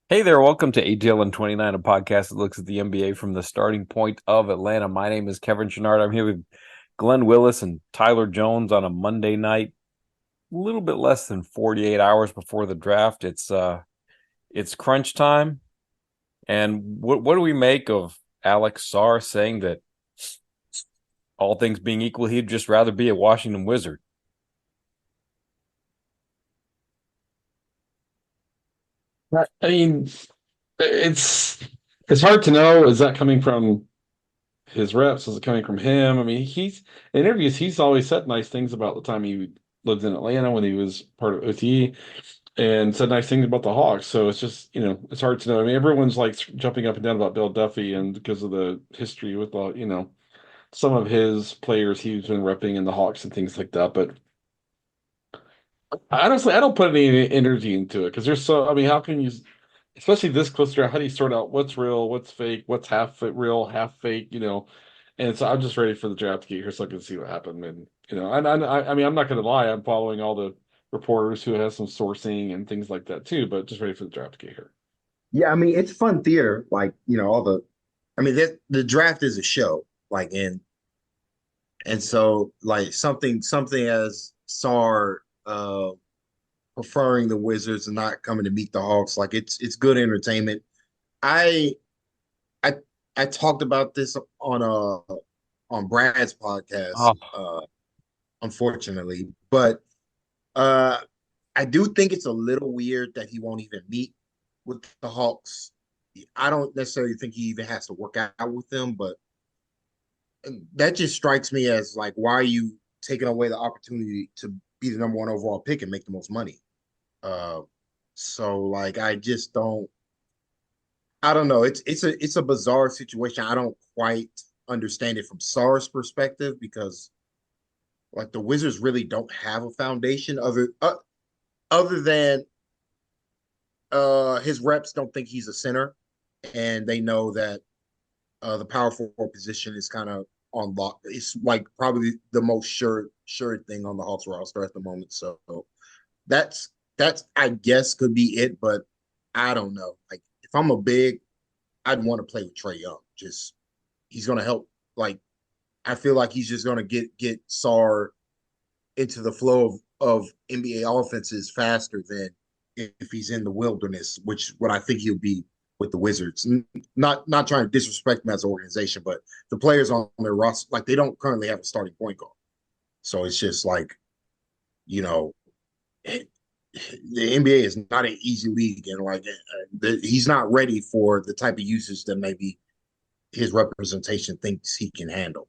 Hey there, welcome to ATL and 29, a podcast that looks at the NBA from the starting point of Atlanta. My name is Kevin Chouinard. I'm here with Glen Willis and Tyler Jones on a Monday night, a little bit less than 48 hours before the draft. It's crunch time. And what do we make of Alex Sarr saying that all things being equal, he'd just rather be a Washington Wizard? I mean, it's it's hard to know. Is that coming from his reps? Is it coming from him? I mean, he's in interviews, he's always said nice things about the time he lived in Atlanta when he was part of OTE and said nice things about the Hawks. So it's just, it's hard to know. I mean, everyone's like jumping up and down about Bill Duffy and because of the history with some of his players he's been repping in the Hawks and things like that. But honestly, I don't put any energy into it because I mean, how can you, especially this close to, how do you sort out what's real, what's fake, what's half real, half fake, And so I'm just ready for the draft to get here so I can see what happened. And, I mean, I'm not going to lie, I'm following all the reporters who have some sourcing and things like that too, but just ready for the draft to get here. Yeah, I mean it's fun theater, like all the. I mean the draft is a show, like and so like something as SAR preferring the Wizards and not coming to meet the Hawks, like it's good entertainment. I I I talked about this on Brad's podcast, Oh, unfortunately, but uh I do think it's a little weird that he won't even meet with the Hawks. I don't necessarily think he even has to work out with them, but that just strikes me as like, why are you taking away the opportunity to be the number one overall pick and make the most money? Uh, so like, I just don't. I don't know. It's a bizarre situation. I don't quite understand it from SAR's perspective because like the Wizards really don't have a foundation other than his reps don't think he's a center, and they know that the power forward position is kind of on lock. It's like probably the most sure thing on the Hawks roster at the moment. So that's that's I guess could be it, but I don't know. Like if I'm a big, I'd want to play with Trey Young. Just he's gonna help. Like I feel like he's just gonna get Sar into the flow of NBA offenses faster than if he's in the wilderness, which what I think he'll be with the Wizards. Not trying to disrespect them as an organization, but the players on their roster, like they don't currently have a starting point guard. So it's just like, you know, the NBA is not an easy league, and like he's not ready for the type of usage that maybe his representation thinks he can handle.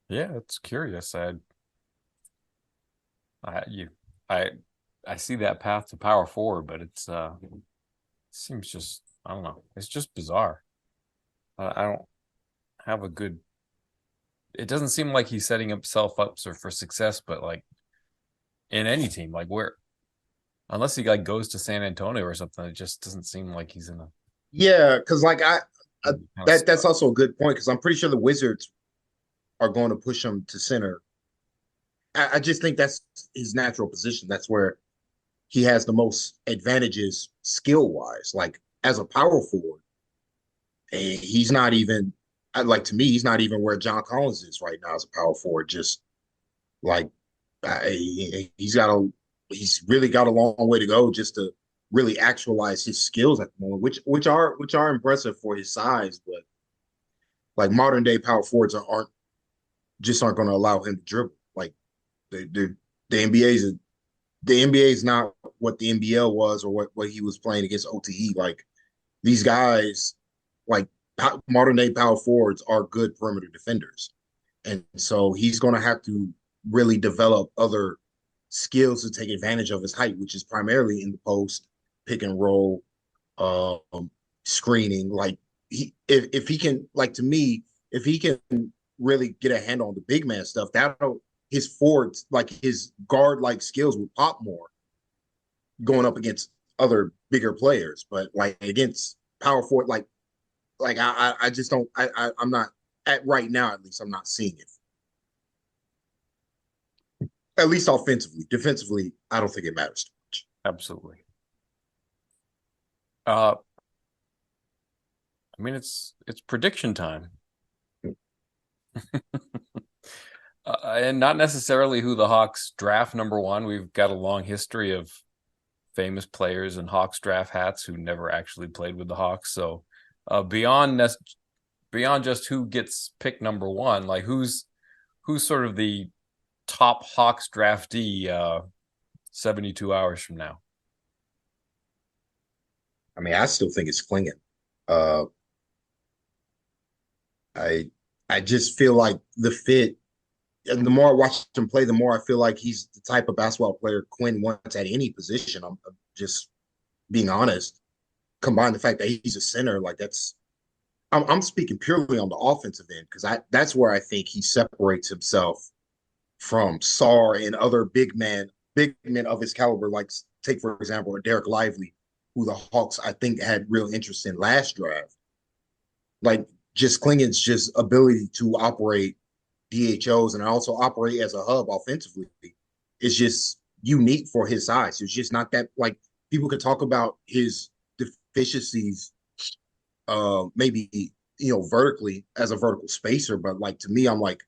yeah, it's curious. I, you, I, I see that path to power forward, but seems just, I don't know. It's just bizarre. I don't have a good. It doesn't seem like he's setting himself up for success, but like in any team, like where unless he like goes to San Antonio or something, it just doesn't seem like he's in a Yeah, because I kind of that's spot. also a good point because I'm pretty sure the Wizards are going to push him to center. I just think that's his natural position. That's where he has the most advantages skill wise. Like as a power forward, he's not even. Like to me, he's not even where John Collins is right now as a power forward. Just like he's got a he's really got a long way to go just to really actualize his skills at the moment, which are impressive for his size, but like modern day power forwards aren't going to allow him to dribble. Like the the NBA is not what the NBL was or what he was playing against OTE. Like these guys, like modern day power forwards, are good perimeter defenders, and so he's going to have to really develop other skills to take advantage of his height, which is primarily in the post, pick and roll, um, screening. Like if he can, like to me, if he can really get a handle on the big man stuff, that'll his forwards, like his guard like skills would pop more going up against other bigger players. But like against power forward, like I just don't I'm not at right now, at least I'm not seeing it. At least offensively. Defensively, I don't think it matters too much. Absolutely. I mean, it's prediction time. And not necessarily who the Hawks draft number one. We've got a long history of famous players in Hawks draft hats who never actually played with the Hawks. So beyond just who gets picked number one, like who's sort of the top Hawks draftee 72 hours from now. I mean, I still think it's Klingon. Uh, I I just feel like the fit, and the more I watch him play, the more I feel like he's the type of basketball player Quinn wants at any position. I'm just being honest. Combine the fact that he's a center, like I'm speaking purely on the offensive end because I that's where I think he separates himself from Sar and other big men of his caliber. Like take for example, Derek Lively, who the Hawks I think had real interest in last draft. Like just Klingon's just ability to operate DHOs and also operate as a hub offensively is just unique for his size. It's just not that like people could talk about his deficiencies, maybe vertically as a vertical spacer, but like to me, I'm like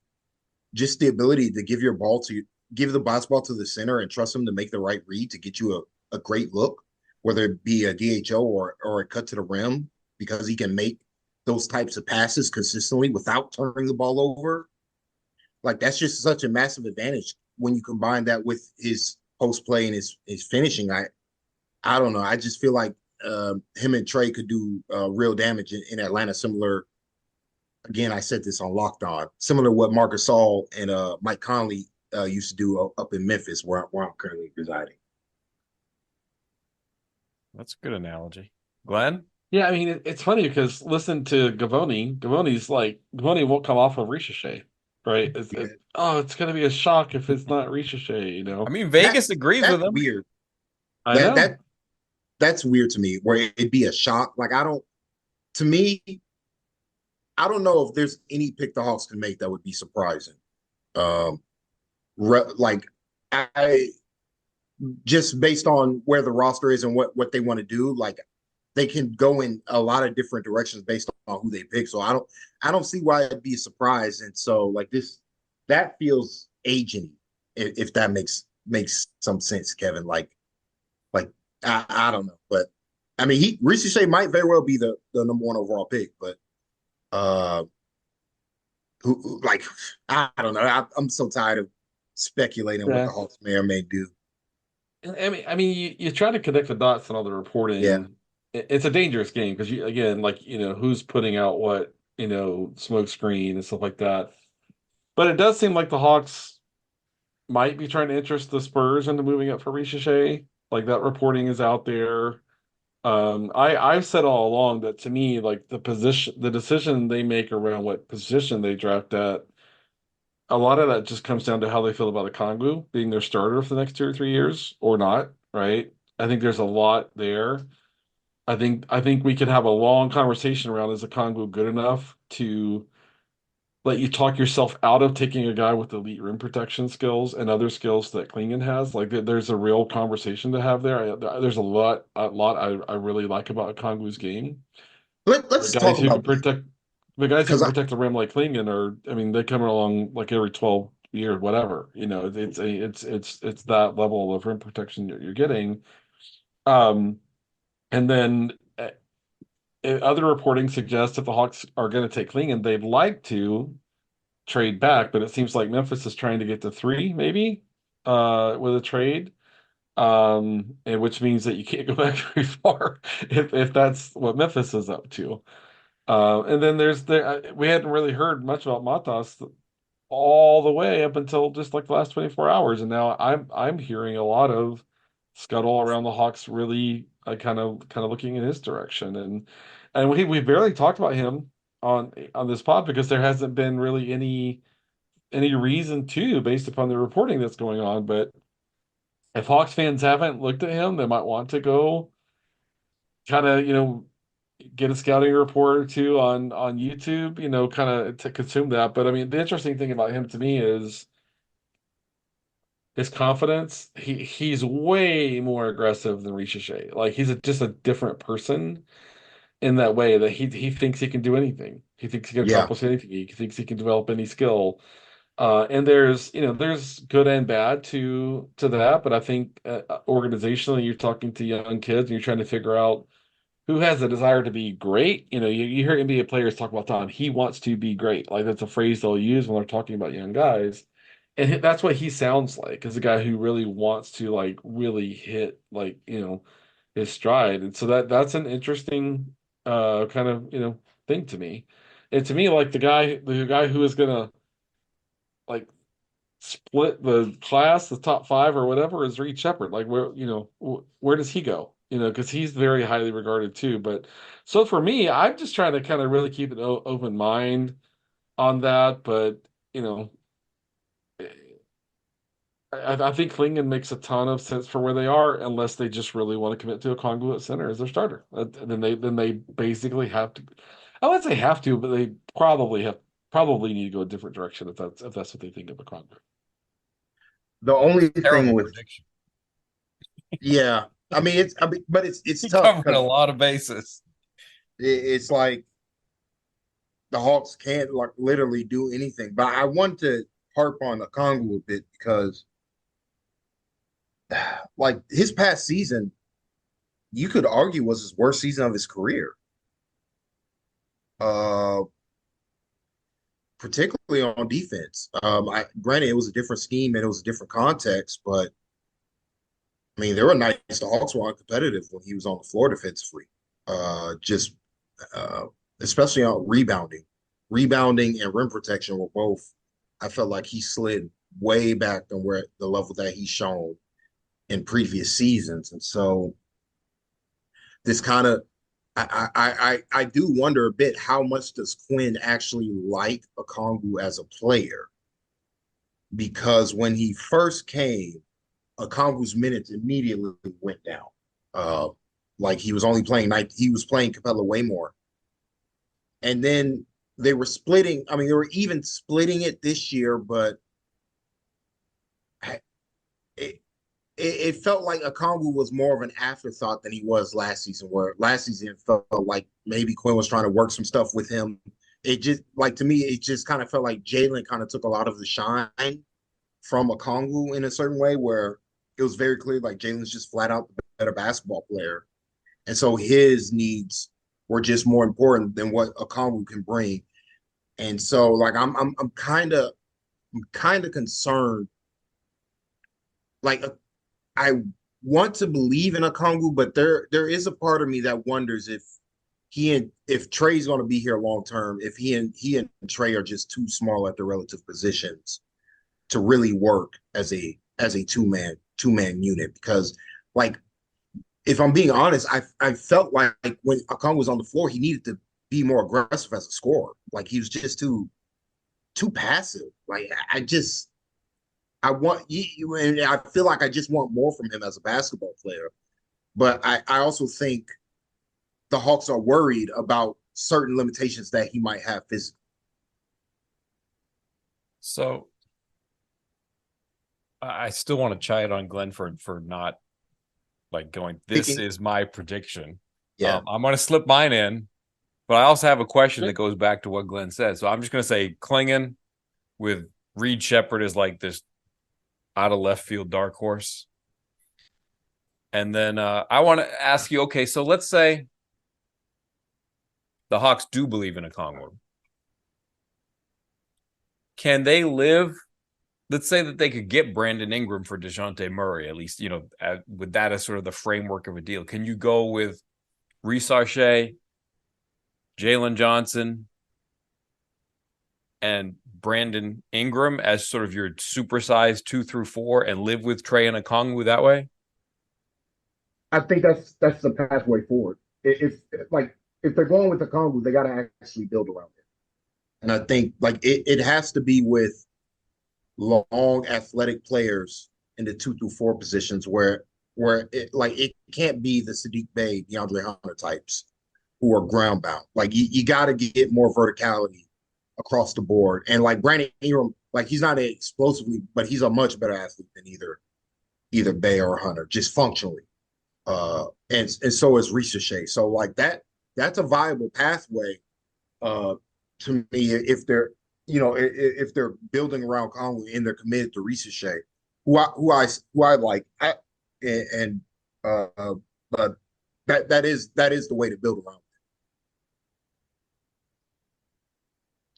just the ability to give the basketball to the center and trust him to make the right read to get you a great look, whether it be a DHO or a cut to the rim, because he can make those types of passes consistently without turning the ball over. Like that's just such a massive advantage when you combine that with his post play and his finishing. I don't know. I just feel like him and Trey could do real damage in Atlanta. Similar, again, I said this on Locked On, similar to what Marcus All and Mike Conley used to do up in Memphis, where I'm currently residing. That's a good analogy. Glenn? Yeah, I mean it's funny because listen to Gavoni. Gavoni won't come off of Ricochet, right? Yeah. It's gonna be a shock if it's not Ricochet, you I know. mean, That Vegas agrees with that's him. weird. I That know. that that's weird to me. Where it'd be a shock. Like I don't. To me, I don't know if there's any pick the Hawks can make that would be surprising. Um, like I just based on where the roster is and what they want to do, like they can go in a lot of different directions based on who they pick. So I don't see why it'd be a surprise. And so like this that feels aging, if that makes some sense, Kevin. Like I don't know, but I mean he Ricochet might very well be the number one overall pick, but uh like I don't know. I'm so tired of speculating what the Yeah. Hawks may or may do. I mean, you try to connect the dots on all the Yeah. reporting. It's a dangerous game because you again, like who's putting out what, smoke screen and stuff like that. But it does seem like the Hawks might be trying to interest the Spurs into moving up for Ricochet. Like that reporting is out there. I've said all along that to me, like the decision they make around what position they draft at, a lot of that just comes down to how they feel about a Kongwu being their starter for the next 2 or 3 years or not, right? I think there's a lot there. I think we could have a long conversation around is a Kongwu good enough to let you talk yourself out of taking a guy with elite rim protection skills and other skills that Klingon has. Like there's a real conversation to have there. There's a lot I really like about Kongwu's game. The Let's talk guys who can about that protect the guys who because can protect the rim like Klingon are, I mean, they come along like every 12 years, whatever. It's that level of rim protection you're getting. Um, and then other reporting suggests if the Hawks are going to take Klingon, they'd like to trade back, but it seems like Memphis is trying to get to three, maybe, with a trade. And which means that you can't go back very far if that's what Memphis is up to. And then we hadn't really heard much about Matas all the way up until just like the last 24 hours, and now I'm hearing a lot of scuttle around the Hawks really kind of looking in his direction, and we barely talked about him on this pod because there hasn't been really any reason to based upon the reporting that's going on. But if Hawks fans haven't looked at him, they might want to go kind of get a scouting report or two on YouTube, kind of to consume that. But I mean, the interesting thing about him to me is his confidence, he's way more aggressive than Ricochet. Like he's just a different person in that way that he thinks he can do anything. He thinks he can Yeah. accomplish anything. He thinks he can develop any skill. And there's good and bad to that, but I think organizationally, you're talking to young kids and you're trying to figure out who has a desire to be great. You hear NBA players talk about time. He wants to be great. Like that's a phrase they'll use when they're talking about young guys. And that's what he sounds like, as a guy who really wants to like really hit like, his stride. And so that's an interesting kind of, thing to me. And to me, like the guy who is gonna like split the class, the top five or whatever, is Reed Shepard. Like where does he go? Because he's very highly regarded too. But so for me, I'm just trying to kind of really keep an open mind on that. But you know, I think Klingen makes a ton of sense for where they are, unless they just really want to commit to a congruent center as their starter. Then they basically have to. I wouldn't say have to, but they probably need to go a different direction if that's what they think of a congruent. The Well, that's only a terrible thing with prediction. yeah, but it's He tough covered a because lot of bases. it's like the Hawks can't like literally do anything. But I want to harp on the Congo a bit because like his past season, you could argue was his worst season of his career. Uh, Particularly on defense. I granted it was a different scheme and it was a different context, but I mean, they were nice. The Hawks were uncompetitive when he was on the floor defensively. Just uh, especially on rebounding and rim protection were both. I felt like he slid way back than where the level that he's shown in previous seasons, and so this kind of I do wonder a bit how much does Quinn actually like Okongwu as a player because when he first came, Okongwu's minutes immediately went down. Uh, like he was only playing night, he was playing Capella way more, and then they were splitting. I mean, they were even splitting it this year, but it, it felt like Okongwu was more of an afterthought than he was last season. Where last season it felt like maybe Quinn was trying to work some stuff with him. It just like to me, it just kind of felt like Jalen kind of took a lot of the shine from Okongwu in a certain way, where it was very clear like Jalen's just flat out the better basketball player, and so his needs were just more important than what Okongwu can bring. And so like I'm kind of concerned. Like I want to believe in Okongwu, but there is a part of me that wonders if Trey's going to be here long term, if he and Trey are just too small at their relative positions to really work as a two man unit. Because like if I'm being honest, I felt like when Okongwu was on the floor, he needed to be more aggressive as a scorer. Like he was just too passive. Like I want you, and I feel like I just want more from him as a basketball player. But I also think the Hawks are worried about certain limitations that he might have physically. So I still want to chide on Glenn for not like going, this Picking, is my prediction. yeah, I'm going to slip mine in, but I also have a question that goes back to what Glenn said. So I'm just going to say Klingon with Reed Shepard is like this out of left field dark horse. And then I want to ask you, okay, so let's say the Hawks do believe in a Okongwu. Can they live? Let's say that they could get Brandon Ingram for DeJounte Murray, at least, with that as sort of the framework of a deal. Can you go with Reece Archie, Jalen Johnson, and Brandon Ingram as sort of your supersized 2 through 4 and live with Trey and Okongwu that way? I think that's the pathway forward. If they're going with the Congo, they got to actually build around it. And I think like it has to be with long athletic players in the 2 through 4 positions where it can't be the Sadiq Bey, DeAndre Hunter types who are ground bound. Like you got to get more verticality across the board. And like Brandon Ingram, like he's not explosively, but he's a much better athlete than either Bay or Hunter, just functionally. And so is Shea. So like that's a viable pathway to me if they're if they're building around Conley and they're committed to Shea, who I like. And but that is the way to build around.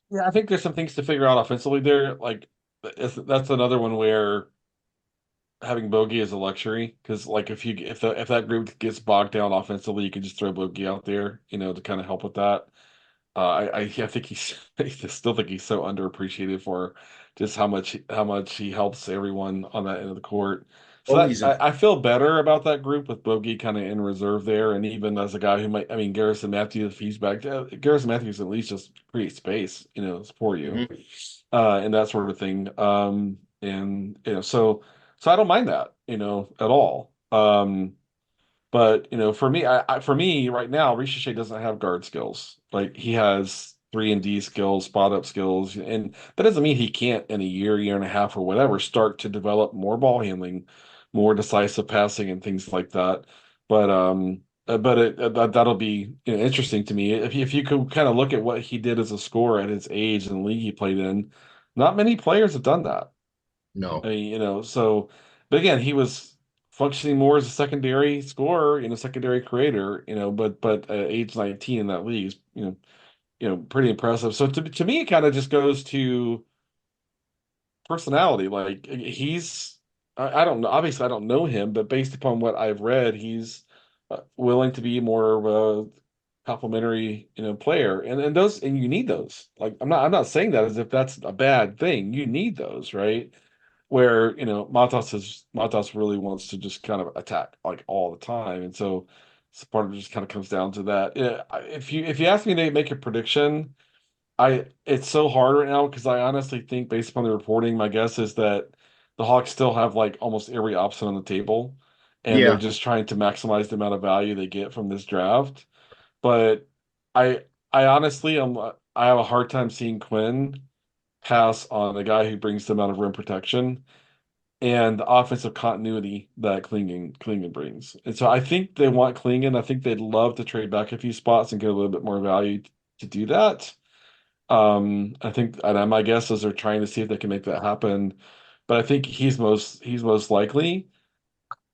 Yeah, I think there's some things to figure out offensively there. Like that's another one where having Bogey is a luxury because like if that group gets bogged down offensively, you can just throw Bogey out there, to kind of help with that. I think I still think he's so underappreciated for just how much he helps everyone on that end of the court. So Bogey's in. I feel better about that group with Bogey kind of in reserve there, and even as a guy who might, I mean, Garrison Matthews, if he's back, Garrison Matthews at least just create space, for you, Mhm. and that sort of thing. And so I don't mind that, at all. But for me, for me right now, Ricochet doesn't have guard skills. Like he has 3 and D skills, spot up skills, and that doesn't mean he can't in a year and a half or whatever start to develop more ball handling, more decisive passing and things like that. But that'll be interesting to me if you could kind of look at what he did as a scorer at his age and the league he played in. Not many players have done that. No. So, but again, he was functioning more as a secondary scorer, secondary creator, but at age 19 in that league is, pretty impressive. So to me, it kind of just goes to personality. Like I don't know, obviously I don't know him, but based upon what I've read, he's willing to be more of a complimentary, player. And you need those. Like I'm not saying that as if that's a bad thing. You need those, right? Where Matas really wants to just kind of attack like all the time, and so part of it just kind of comes down to that. Yeah, if you ask me to make a prediction, it's so hard right now because I honestly think based upon the reporting, my guess is that the Hawks still have like almost every option on the table, and they're Yeah. just trying to maximize the amount of value they get from this draft. But I I honestly I have a hard time seeing Quinn pass on a guy who brings the amount of rim protection and the offensive continuity that Klingon brings. And so I think they want Klingon. I think they'd love to trade back a few spots and get a little bit more value to do that. I think, and my guess is they're trying to see if they can make that happen. But I think he's most likely.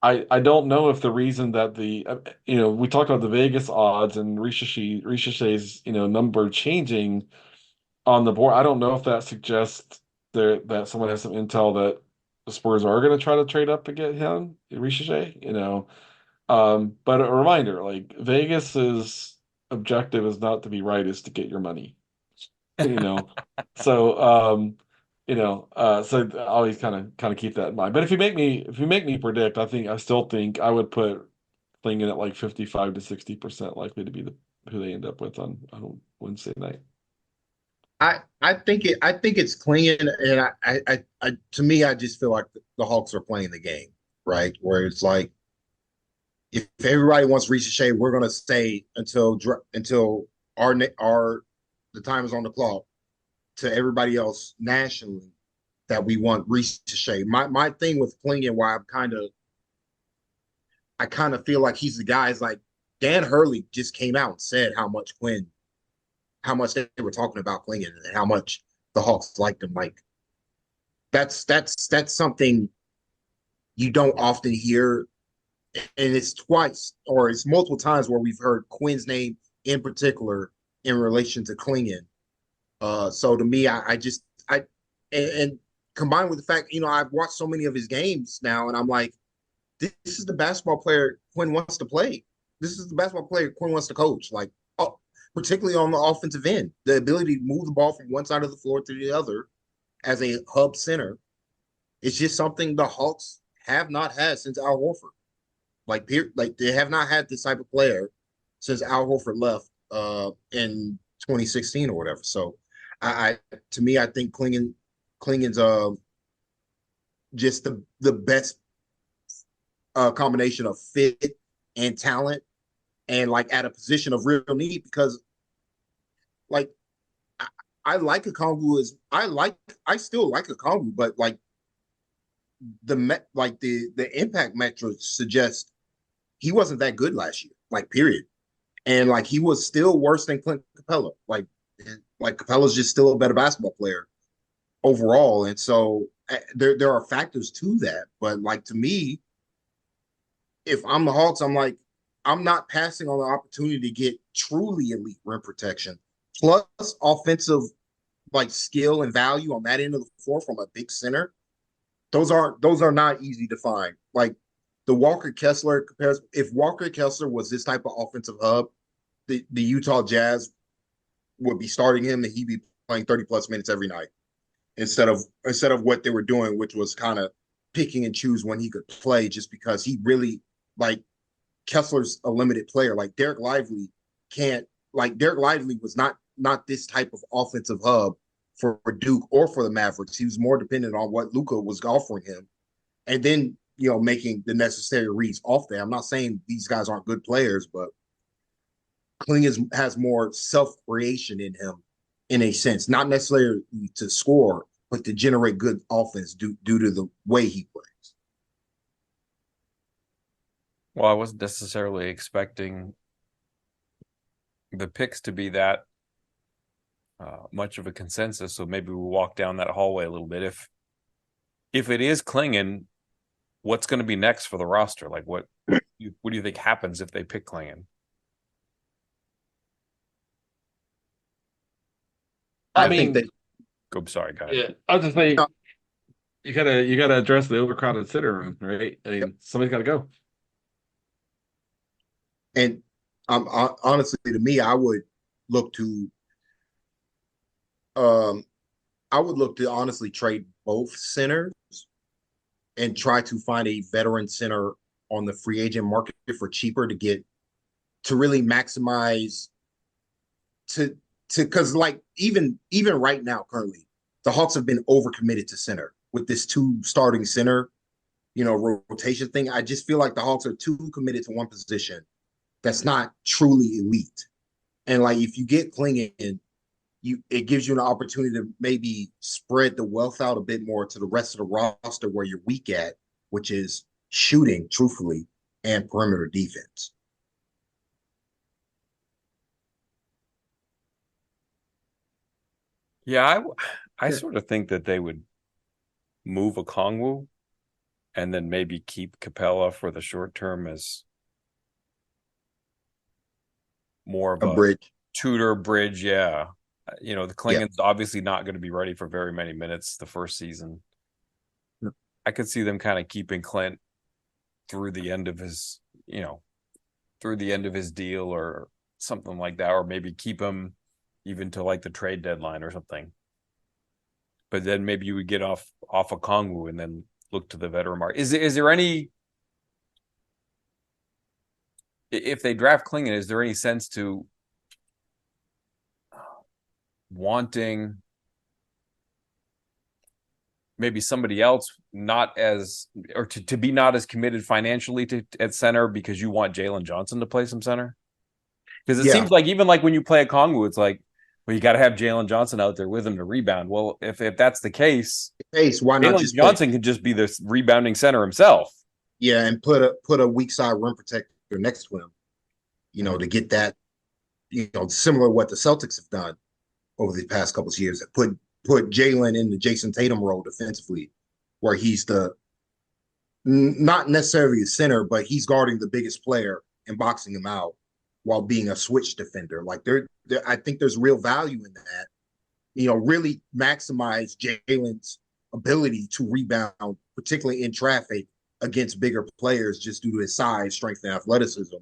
I don't know if the reason that we talked about the Vegas odds and Ricochet's number changing on the board. I don't know if that suggests that someone has some intel that the Spurs are going to try to trade up to get him, Ricochet. But a reminder, like Vegas's objective is not to be right, is to get your money. You know, so so I always kind of keep that in mind. But if you make me predict, I still think I would put Klingon at like 55 to 60% likely to be who they end up with on Wednesday night. I think it's clean, and to me, I just feel like the Hawks are playing the game right, where it's like if everybody wants Shea, we're gonna stay until our the time is on the clock to everybody else nationally that we want Shea. My thing with Klingon, why I kind of feel like he's the guy is like Dan Hurley just came out and said how much they were talking about Klingon and how much the Hawks liked him. Like that's something you don't often hear, and it's twice or it's multiple times where we've heard Quinn's name in particular in relation to Klingon. So to me, I just and combined with the fact I've watched so many of his games now, and I'm like, this is the basketball player Quinn wants to play. This is the basketball player Quinn wants to coach. Like, oh, particularly on the offensive end, the ability to move the ball from one side of the floor to the other as a hub center is just something the Hawks have not had since Al Horford. Like they have not had this type of player since Al Horford left in 2016 or whatever. So to me, I think Klingon's just the best combination of fit and talent, and like at a position of real need because like I like Okongwu as I still like Okongwu, but like the impact metrics suggest he wasn't that good last year, like period. And like he was still worse than Clint Capella. Like Capella's just still a better basketball player overall. And so there are factors to that. But like to me, if I'm the Hawks, I'm like, I'm not passing on the opportunity to get truly elite rim protection plus offensive like skill and value on that end of the floor from a big center. Those are not easy to find. Like the Walker Kessler compares. If Walker Kessler was this type of offensive hub, the Utah Jazz would be starting him and he'd be playing 30 plus minutes every night instead of what they were doing, which was kind of picking and choose when he could play just because he really like Kessler's a limited player. Like Derek Lively was not this type of offensive hub for Duke or for the Mavericks. He was more dependent on what Luka was offering him, and then making the necessary reads off there. I'm not saying these guys aren't good players, but Kling has more self creation in him, in a sense, not necessarily to score, but to generate good offense due to the way he plays. Well, I wasn't necessarily expecting the picks to be that much of a consensus, so maybe we'll walk down that hallway a little bit. If it is Klingon, what's going to be next for the roster? Like, what do you think happens if they pick Klingon? I think mean, that Sorry, go ahead. yeah, I was just saying you gotta address the overcrowded center room, right? I mean, somebody's got to go. And honestly, to me, look to um I would look to honestly trade both centers and try to find a veteran center on the free agent market for cheaper to really maximize to because like even right now currently the Hawks have been overcommitted to center with this two starting center rotation thing. I just feel like the Hawks are too committed to one position that's not truly elite. And like if you get Klingon, it gives you an opportunity to maybe spread the wealth out a bit more to the rest of the roster where you're weak at, which is shooting, truthfully, and perimeter defense. Yeah, I sort of think that they would move a Kongwu and then maybe keep Capella for the short term as more of A a bridge. tutor bridge. Yeah. The Yeah. Klingon's obviously not going to be ready for very many minutes the first season. I could see them kind of keeping Clint through the end of his, through the end of his deal or something like that, or maybe keep him even to like the trade deadline or something. But then maybe you would get off of Kongwu and then look to the veteran market. Is there any, if they draft Klingon, is there any sense to wanting maybe somebody else not as, or to be not as committed financially at center because you want Jalen Johnson to play some center? Because it Yeah. seems like even like when you play a Kongwu, it's like, well, you got to have Jalen Johnson out there with him to rebound. Well, if that's the case, Pace, why not Jalen just play? Johnson can just be the rebounding center himself. Yeah, and put a weak side rim protector next to him, to get that, similar to what the Celtics have done over the past couple of years. Put Jalen in the Jason Tatum role defensively, where he's not necessarily a center, but he's guarding the biggest player and boxing him out while being a switch defender. Like I think there's real value in that. Really maximize Jalen's ability to rebound, particularly in traffic against bigger players, just due to his size, strength, and athleticism.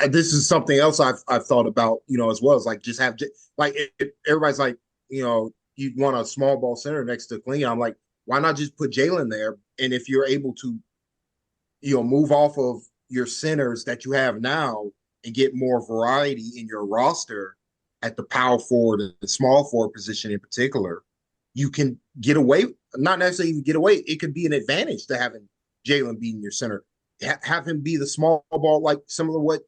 This is something else I've thought about, as well as like just have like everybody's like, you'd want a small ball center next to Clean. I'm like, why not just put Jalen there? And if you're able to, move off of your centers that you have now and get more variety in your roster at the power forward and the small forward position in particular, you can get away. Not necessarily even get away. It could be an advantage to having Jalen being your center. Have him be the small ball, like similar to what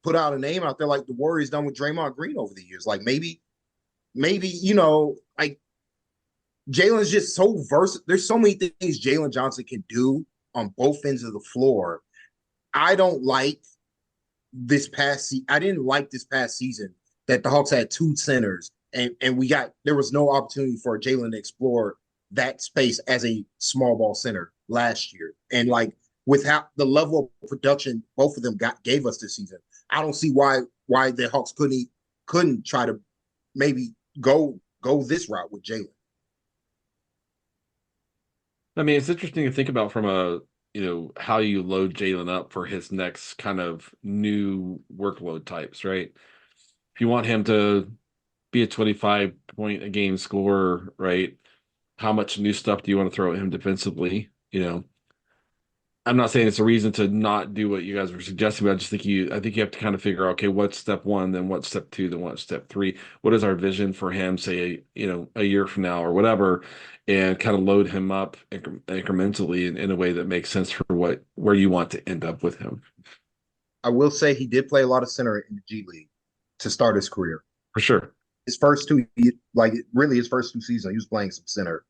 put out a name out there, like the Warriors done with Draymond Green over the years. Like maybe maybe, like Jalen's just so versatile. There's so many things Jalen Johnson can do on both ends of the floor. I don't like I didn't like this past season that the Hawks had two centers and there was no opportunity for Jalen to explore that space as a small ball center last year. And like with how the level of production both of them gave us this season, I don't see why the Hawks couldn't try to maybe go this route with Jalen. I mean, it's interesting to think about from how you load Jalen up for his next kind of new workload types, right? If you want him to be a 25 point a game scorer, right? How much new stuff do you want to throw at him defensively? I'm not saying it's a reason to not do what you guys were suggesting, but I think you have to kind of figure out, okay, what's step one, then what's step two, then what's step three? What is our vision for him, say, a year from now or whatever, and kind of load him up incrementally in a way that makes sense for where you want to end up with him. I will say he did play a lot of center in the G League to start his career. For sure. His first two, like really his first two seasons, he was playing some center.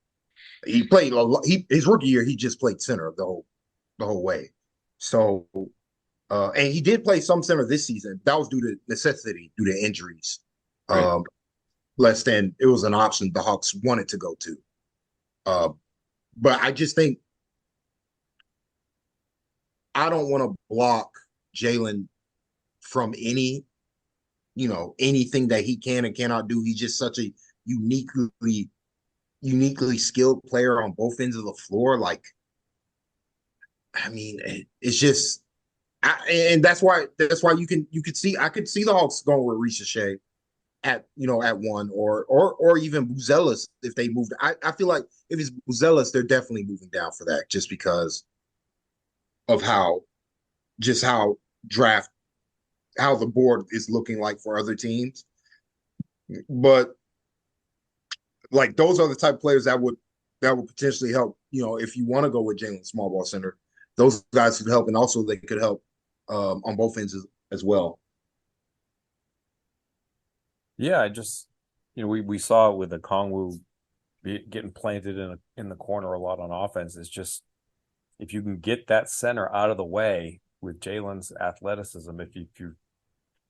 He played a lot. His rookie year, he just played center the whole way. So, and he did play some center this season. That was due to necessity, due to injuries. Right. Less than it was an option the Hawks wanted to go to. But I just think I don't want to block Jalen from anything that he can and cannot do. He's just such a uniquely skilled player on both ends of the floor. Like, I mean, it's just, and that's why you could see I could see the Hawks going with Ricochet at one or even Buzelis if they moved. I feel like if it's Buzelis, they're definitely moving down for that just because of how draft how the board is looking like for other teams. But like those are the type of players that would potentially help. If you want to go with Jalen small ball center, those guys could help, and also they could help on both ends as well. Yeah, I just we saw it with the Kongwu getting planted in the corner a lot on offense. It's just if you can get that center out of the way with Jalen's athleticism, if you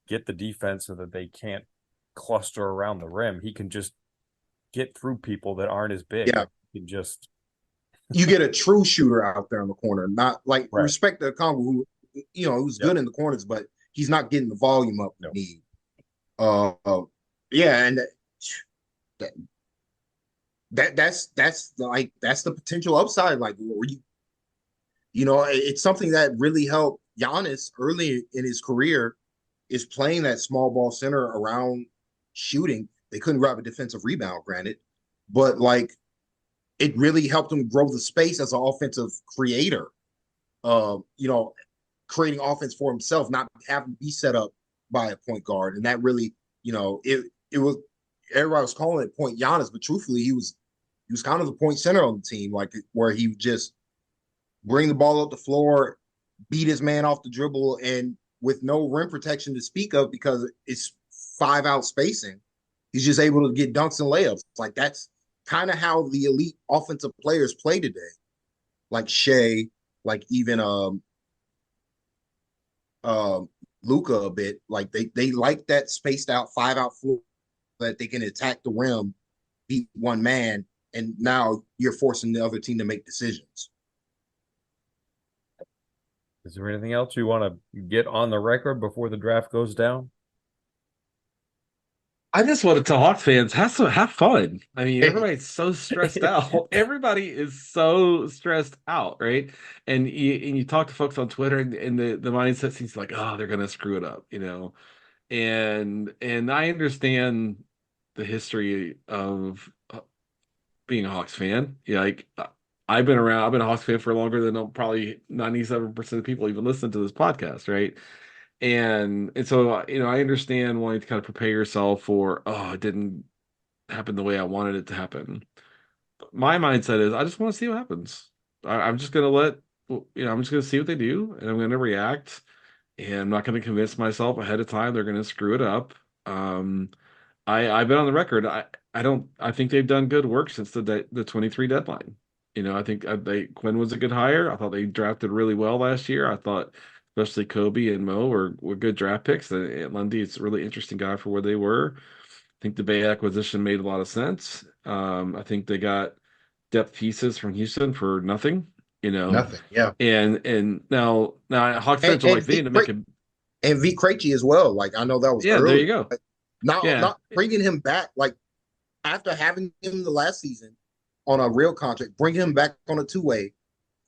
get the defense so that they can't cluster around the rim, he can just get through people that aren't as big. Yeah, he can just you get a true shooter out there in the corner. Not like right. Respect the Congo, who's good in the corners, but he's not getting the volume up we need. Yeah, and that's the potential upside. Like, it's something that really helped Giannis early in his career is playing that small ball center around shooting. They couldn't grab a defensive rebound, granted, but like it really helped him grow the space as an offensive creator. Creating offense for himself, not having to be set up by a point guard, and that really, it was everybody was calling it point Giannis, but truthfully, he was kind of the point center on the team, like where he would just bring the ball up the floor, beat his man off the dribble, and with no rim protection to speak of because it's 5-out spacing, he's just able to get dunks and layups. Like that's kind of how the elite offensive players play today, like Shea, like even Luca a bit. Like they like that spaced out 5-out floor that they can attack the rim, beat one man, and now you're forcing the other team to make decisions. Is there anything else you want to get on the record before the draft goes down? I just want to tell Hawks fans, have fun. I mean, everybody's so stressed out. Everybody is so stressed out, right? And you talk to folks on Twitter, and the mindset seems like, oh, they're gonna screw it up, And I understand the history of being a Hawks fan. I've been a Hawks fan for longer than probably 97% of people even listen to this podcast, right? And so I understand wanting to kind of prepare yourself for, oh, it didn't happen the way I wanted it to happen. My mindset is I just want to see what happens. I'm just gonna I'm just gonna see what they do, and I'm gonna react, and I'm not gonna convince myself ahead of time they're gonna screw it up. I've been on the record. I think they've done good work since the 23 deadline. I think Glen was a good hire. I thought they drafted really well last year. I thought especially Kobe and Mo were good draft picks. Lundy is a really interesting guy for where they were. I think the Bay acquisition made a lot of sense. I think they got depth pieces from Houston for nothing. Nothing. Yeah. And now Hawks And fans are and like they V need to make a and V Krejci as well. Like I know that was yeah. There you early, go. but not Yeah, not bringing him back. Like after having him the last season on a real contract, bring him back on a two-way.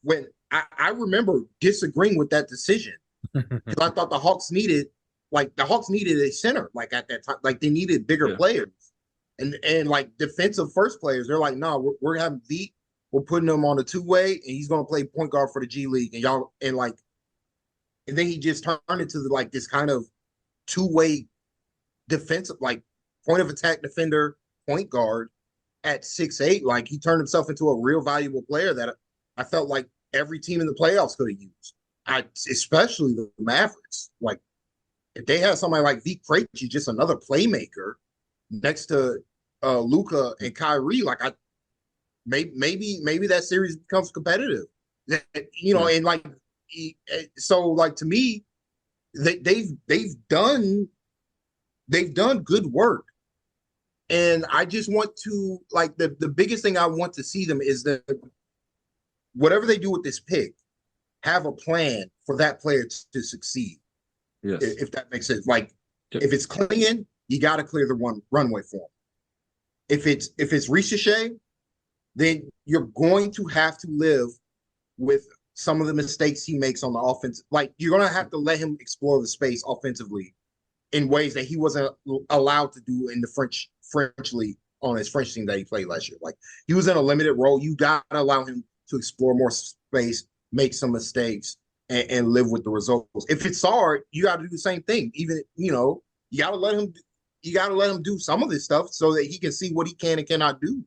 When I remember disagreeing with that decision because I thought the Hawks needed a center like at that time, like they needed bigger yeah. players and like defensive first players. They're like, no, we're having V. We're putting him on a two-way, and he's going to play point guard for the G League, and then he just turned into like this kind of two-way defensive, like point of attack defender, point guard at 6'8". Like he turned himself into a real valuable player that I felt like every team in the playoffs could have used. Especially the Mavericks. Like if they have somebody like V Krejci, just another playmaker next to Luka and Kyrie, like maybe that series becomes competitive. Yeah. And like so like to me, they've done good work. And I just want to like the biggest thing I want to see them is that whatever they do with this pick, have a plan for that player to succeed. Yes. If that makes sense. Like Yep. if it's Klingon, you got to clear the runway for him. If it's Ricochet, then you're going to have to live with some of the mistakes he makes on the offense. Like you're gonna have to let him explore the space offensively in ways that he wasn't allowed to do in the French league on his French team that he played last year. Like he was in a limited role. You gotta allow him to explore more space, make some mistakes, and live with the results. If it's hard, you got to do the same thing. Even you got to let him. You got to let him do some of this stuff so that he can see what he can and cannot do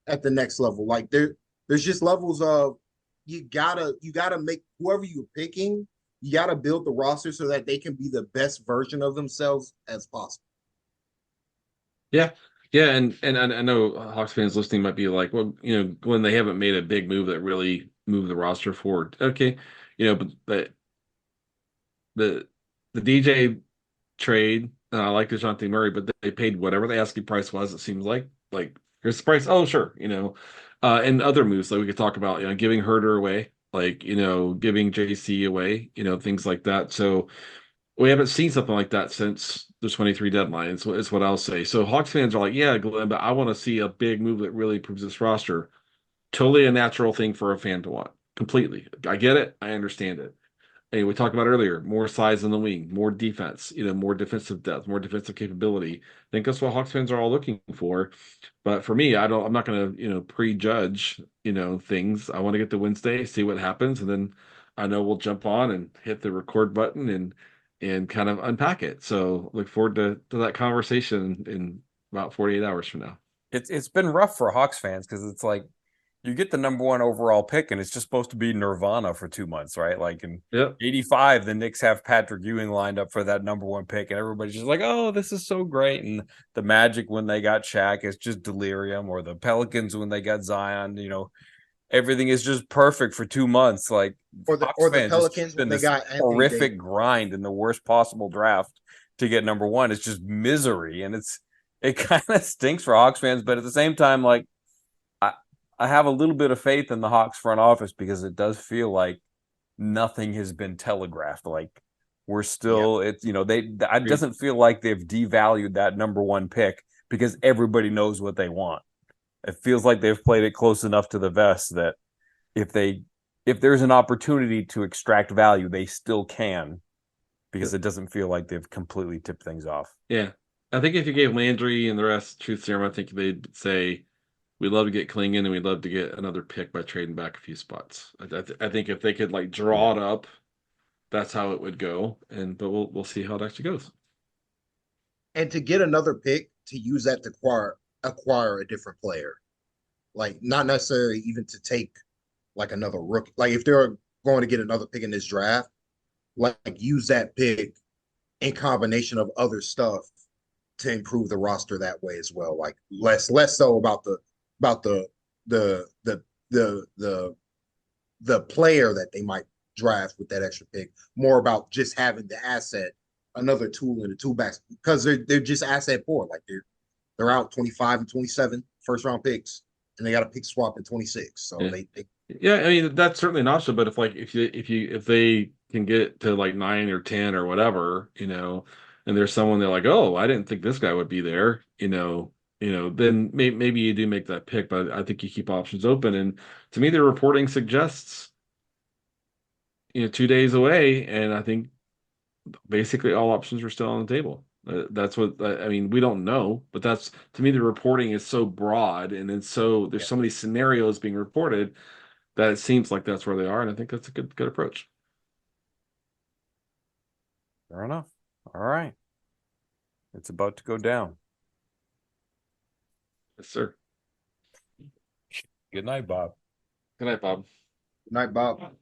at the next level. Like there's just levels of you gotta make whoever you're picking, you gotta build the roster so that they can be the best version of themselves as possible. Yeah. Yeah, and I know Hawks fans listening might be like, well, when they haven't made a big move that really moved the roster forward. Okay, but the DJ trade, I like DeJounte Murray, but they paid whatever the asking price was, it seems like here's the price. Oh, sure, and other moves like we could talk about, giving Herder away, like, giving JC away, things like that. So we haven't seen something like that since the 23 deadline, is what I'll say. So Hawks fans are like, yeah, Glenn, but I want to see a big move that really improves this roster. Totally a natural thing for a fan to want. Completely. I get it. I understand it. Hey, we talked about earlier, more size in the wing, more defense, more defensive depth, more defensive capability. I think that's what Hawks fans are all looking for. But for me, I'm not going to, prejudge, things. I want to get to Wednesday, see what happens, and then I know we'll jump on and hit the record button and kind of unpack it. So look forward to that conversation in about 48 hours from now. It's been rough for Hawks fans because it's like you get the number one overall pick and it's just supposed to be Nirvana for 2 months, right? Like in Yep. 85, the Knicks have Patrick Ewing lined up for that number one pick, and everybody's just like, oh, this is so great. And the Magic when they got Shaq is just delirium, or the Pelicans when they got Zion, everything is just perfect for 2 months. Like Hawks Or the fans, it's Pelicans just when been they this got Anthony Davis. horrific grind in the worst possible draft to get number one. It's just misery, and it kind of stinks for Hawks fans, but at the same time, like I, I have a little bit of faith in the Hawks front office because it does feel like nothing has been telegraphed. Like we're Yeah. still, it doesn't feel like they've devalued that number one pick because everybody knows what they want. It feels like they've played it close enough to the vest that if they if there's an opportunity to extract value, they still can because it doesn't feel like they've completely tipped things off. Yeah. I think if you gave Landry and the rest truth serum, I think they'd say, we'd love to get Klingon and we'd love to get another pick by trading back a few spots. I think if they could like draw it up, that's how it would go. But we'll see how it actually goes. And to get another pick to use that to acquire a different player. Like not necessarily even to take like another rookie. Like if they're going to get another pick in this draft, like use that pick in combination of other stuff to improve the roster that way as well. Like less so about the the the the player that they might draft with that extra pick, more about just having the asset, another tool in the toolbox, because they're just asset poor. Like they're out 25 and 27 first round picks, and they got a pick swap in 26. So Yeah. they Yeah, I mean that's certainly an option, but if they can get to like 9 or 10 or whatever, and there's someone they're like, oh, I didn't think this guy would be there, then maybe you do make that pick, but I think you keep options open. And to me, the reporting suggests, 2 days away, and I think basically all options are still on the table. That's what I mean. We don't know, but that's to me the reporting is so broad, and it's there's yeah, so many scenarios being reported that it seems like that's where they are, and I think that's a good approach. Fair enough. All right. It's about to go down. Yes, sir. Good night, Bob. Good night, Bob. Good night, Bob.